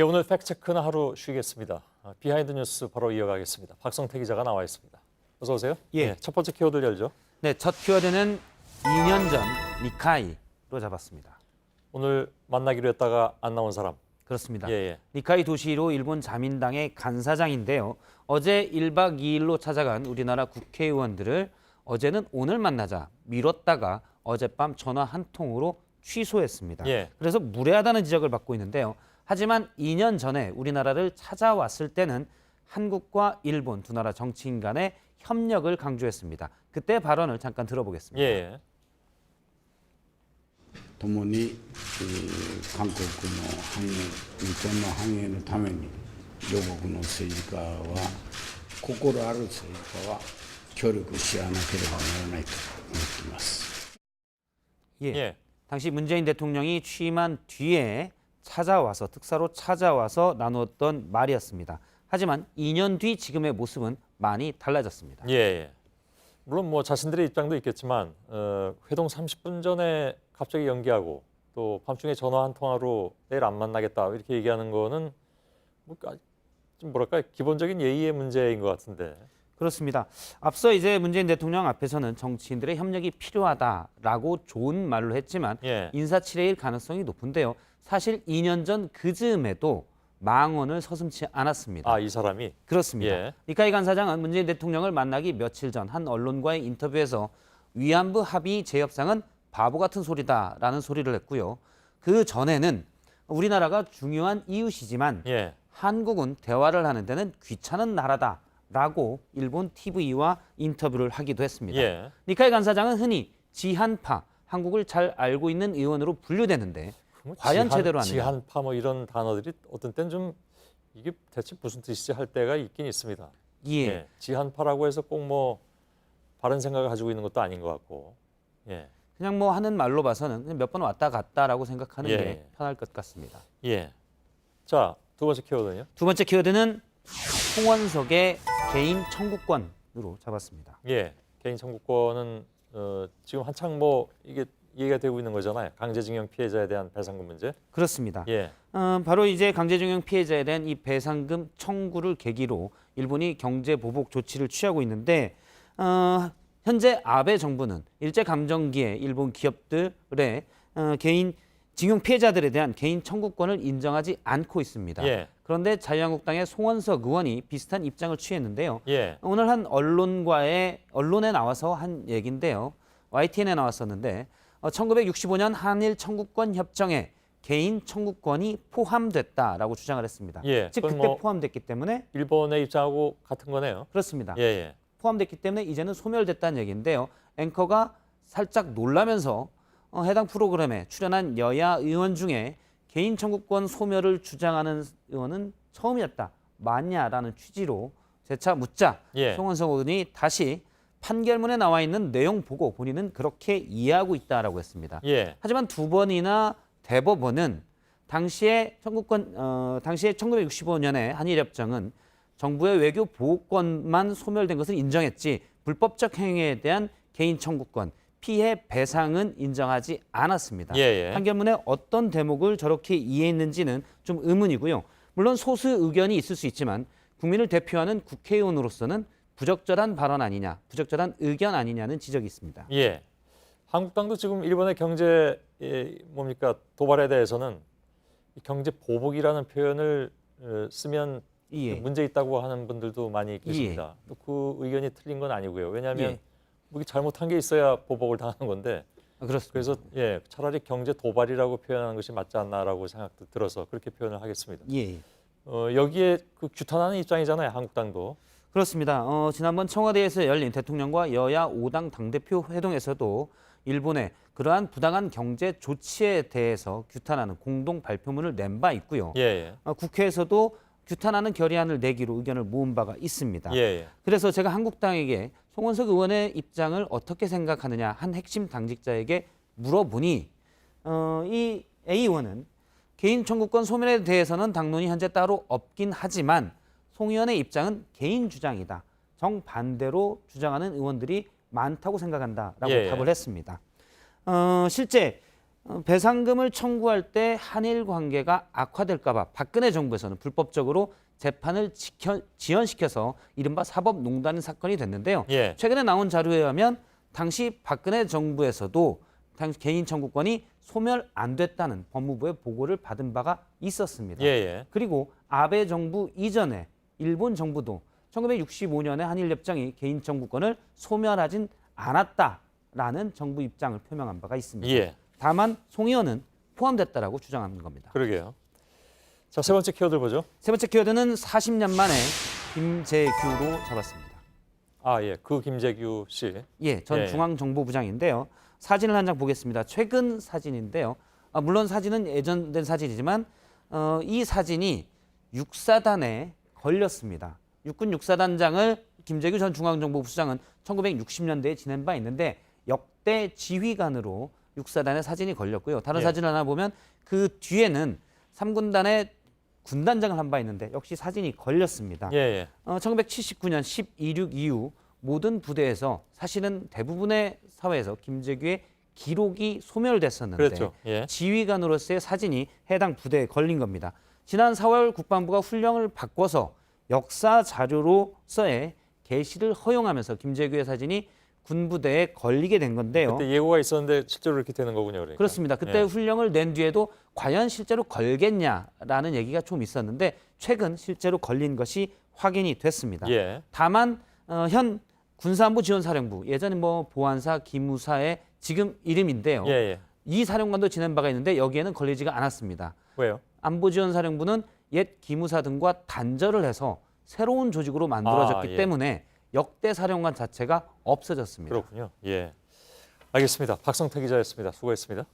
예, 오늘 팩트체크는 하루 쉬겠습니다. 비하인드 뉴스 바로 이어가겠습니다. 박성태 기자가 나와 있습니다. 어서 오세요. 예. 첫 번째 키워드 열죠. 네, 첫 키워드는 2년 전 니카이로 잡았습니다. 오늘 만나기로 했다가 안 나온 사람. 그렇습니다. 예. 니카이 도시히로 일본 자민당의 간사장인데요. 어제 1박 2일로 찾아간 우리나라 국회의원들을 어제는 오늘 만나자 미뤘다가 어젯밤 전화 한 통으로 취소했습니다. 예. 그래서 무례하다는 지적을 받고 있는데요. 하지만 2년 전에 우리나라를 찾아왔을 때는 한국과 일본 두 na라 정치인 간의 협력을 강조했습니다. 그때 발언을 잠깐 들어보겠습니다. 예. 共に韓国の繁栄、日本の繁栄のために両国の政治家は心ある政治家は協力し合わなければならないと思っています。 예. 당시 문재인 대통령이 취임한 뒤에 찾아와서 특사로 찾아와서 나누었던 말이었습니다. 하지만 2년 뒤 지금의 모습은 많이 달라졌습니다. 예. 물론 뭐 자신들의 입장도 있겠지만 회동 30분 전에 갑자기 연기하고 또 밤중에 전화 한 통화로 내일 안 만나겠다 이렇게 얘기하는 거는 좀 뭐랄까 기본적인 예의의 문제인 것 같은데. 그렇습니다. 앞서 이제 문재인 대통령 앞에서는 정치인들의 협력이 필요하다라고 좋은 말로 했지만 예. 인사치레일 가능성이 높은데요. 사실 2년 전 그즈음에도 망언을 서슴지 않았습니다. 이 사람이? 그렇습니다. 예. 니카이 간사장은 문재인 대통령을 만나기 며칠 전 한 언론과의 인터뷰에서 위안부 합의 재협상은 바보 같은 소리다라는 소리를 했고요. 그 전에는 우리나라가 중요한 이웃이지만 예. 한국은 대화를 하는 데는 귀찮은 나라다라고 일본 TV와 인터뷰를 하기도 했습니다. 예. 니카이 간사장은 흔히 지한파, 한국을 잘 알고 있는 의원으로 분류되는데 과연 제대로 하느냐. 지한파 뭐 이런 단어들이 어떤 때는 좀 이게 대체 무슨 뜻이지 할 때가 있긴 있습니다. 예. 지한파라고 해서 꼭 뭐 바른 생각을 가지고 있는 것도 아닌 것 같고. 예. 그냥 뭐 하는 말로 봐서는 그냥 몇 번 왔다 갔다라고 생각하는 예. 게 편할 것 같습니다. 예. 자, 두 번째 키워드는요? 두 번째 키워드는 송원석의 개인 청구권으로 잡았습니다. 예. 개인 청구권은 지금 한창 뭐 이게 얘기가 되고 있는 거잖아요. 강제징용 피해자에 대한 배상금 문제. 그렇습니다. 예. 바로 이제 강제징용 피해자에 대한 이 배상금 청구를 계기로 일본이 경제 보복 조치를 취하고 있는데 현재 아베 정부는 일제 감정기에 일본 기업들의 개인 징용 피해자들에 대한 개인 청구권을 인정하지 않고 있습니다. 예. 그런데 자유한국당의 송원석 의원이 비슷한 입장을 취했는데요. 예. 오늘 한 언론에 나와서 한 얘기인데요. YTN에 나왔었는데 1965년 한일 청구권 협정에 개인 청구권이 포함됐다라고 주장을 했습니다. 예. 즉 그때 뭐 포함됐기 때문에 일본의 입장하고 같은 거네요. 그렇습니다. 예. 포함됐기 때문에 이제는 소멸됐다는 얘기인데요. 앵커가 살짝 놀라면서 해당 프로그램에 출연한 여야 의원 중에 개인 청구권 소멸을 주장하는 의원은 처음이었다. 맞냐라는 취지로 재차 묻자 예. 송원석 의원이 다시 판결문에 나와 있는 내용 보고 본인은 그렇게 이해하고 있다라고 했습니다. 예. 하지만 두 번이나 대법원은 당시에 1965년에 한일협정은 정부의 외교 보호권만 소멸된 것을 인정했지 불법적 행위에 대한 개인 청구권, 피해 배상은 인정하지 않았습니다. 예. 판결문에 어떤 대목을 저렇게 이해했는지는 좀 의문이고요. 물론 소수 의견이 있을 수 있지만 국민을 대표하는 국회의원으로서는 부적절한 발언 아니냐, 부적절한 의견 아니냐는 지적이 있습니다. 예. 한국당도 지금 일본의 경제 도발에 대해서는 경제 보복이라는 표현을 쓰면 예. 문제 있다고 하는 분들도 많이 계십니다. 또 그 의견이 틀린 건 아니고요. 왜냐하면 뭐 잘못한 게 있어야 보복을 당하는 건데. 그렇습니다. 그래서 차라리 경제 도발이라고 표현하는 것이 맞지 않나라고 생각도 들어서 그렇게 표현을 하겠습니다. 예. 여기에 그 규탄하는 입장이잖아요. 한국당도. 그렇습니다. 지난번 청와대에서 열린 대통령과 여야 5당 당대표 회동에서도 일본의 그러한 부당한 경제 조치에 대해서 규탄하는 공동 발표문을 낸 바 있고요. 예. 국회에서도 규탄하는 결의안을 내기로 의견을 모은 바가 있습니다. 예. 그래서 제가 한국당에게 송원석 의원의 입장을 어떻게 생각하느냐 한 핵심 당직자에게 물어보니 이 A 의원은 개인 청구권 소멸에 대해서는 당론이 현재 따로 없긴 하지만 송 의원의 입장은 개인 주장이다. 정반대로 주장하는 의원들이 많다고 생각한다라고 예. 답을 했습니다. 실제 배상금을 청구할 때 한일 관계가 악화될까 봐 박근혜 정부에서는 불법적으로 재판을 지연시켜서 이른바 사법농단 사건이 됐는데요. 예. 최근에 나온 자료에 의하면 당시 박근혜 정부에서도 당시 개인 청구권이 소멸 안 됐다는 법무부의 보고를 받은 바가 있었습니다. 예, 예. 그리고 아베 정부 이전에 일본 정부도 1965년에 한일협정이 개인 청구권을 소멸하진 않았다라는 정부 입장을 표명한 바가 있습니다. 예. 다만 송 의원은 포함됐다라고 주장하는 겁니다. 그러게요. 자, 세 번째 키워드 보죠. 세 번째 키워드는 40년 만에 김재규로 잡았습니다. 아, 예. 그 김재규 씨. 예, 전 예. 중앙정보부장인데요. 사진을 한 장 보겠습니다. 최근 사진인데요. 물론 사진은 예전된 사진이지만 이 사진이 육사단에 걸렸습니다. 육군 육사단장을 김재규 전 중앙정보부수장은 1960년대에 지낸 바 있는데 역대 지휘관으로 육사단에 사진이 걸렸고요. 다른 예. 사진을 하나 보면 그 뒤에는 3군단에 군단장을 한 바 있는데 역시 사진이 걸렸습니다. 예, 예. 1979년 12.6 이후 모든 부대에서 사실은 대부분의 사회에서 김재규의 기록이 소멸됐었는데 그렇죠. 예. 지휘관으로서의 사진이 해당 부대에 걸린 겁니다. 지난 4월 국방부가 훈령을 바꿔서 역사 자료로서의 게시를 허용하면서 김재규의 사진이 군부대에 걸리게 된 건데요. 그때 예고가 있었는데 실제로 이렇게 되는 거군요. 그러니까. 그렇습니다. 그때 예. 훈령을 낸 뒤에도 과연 실제로 걸겠냐라는 얘기가 좀 있었는데 최근 실제로 걸린 것이 확인이 됐습니다. 예. 다만 현 군사안보 지원사령부 예전에 뭐 보안사, 기무사의 지금 이름인데요. 예, 예. 이 사령관도 지낸 바가 있는데 여기에는 걸리지가 않았습니다. 왜요? 안보지원사령부는 옛 기무사 등과 단절을 해서 새로운 조직으로 만들어졌기 예. 때문에 역대 사령관 자체가 없어졌습니다. 그렇군요. 예. 알겠습니다. 박성태 기자였습니다. 수고했습니다.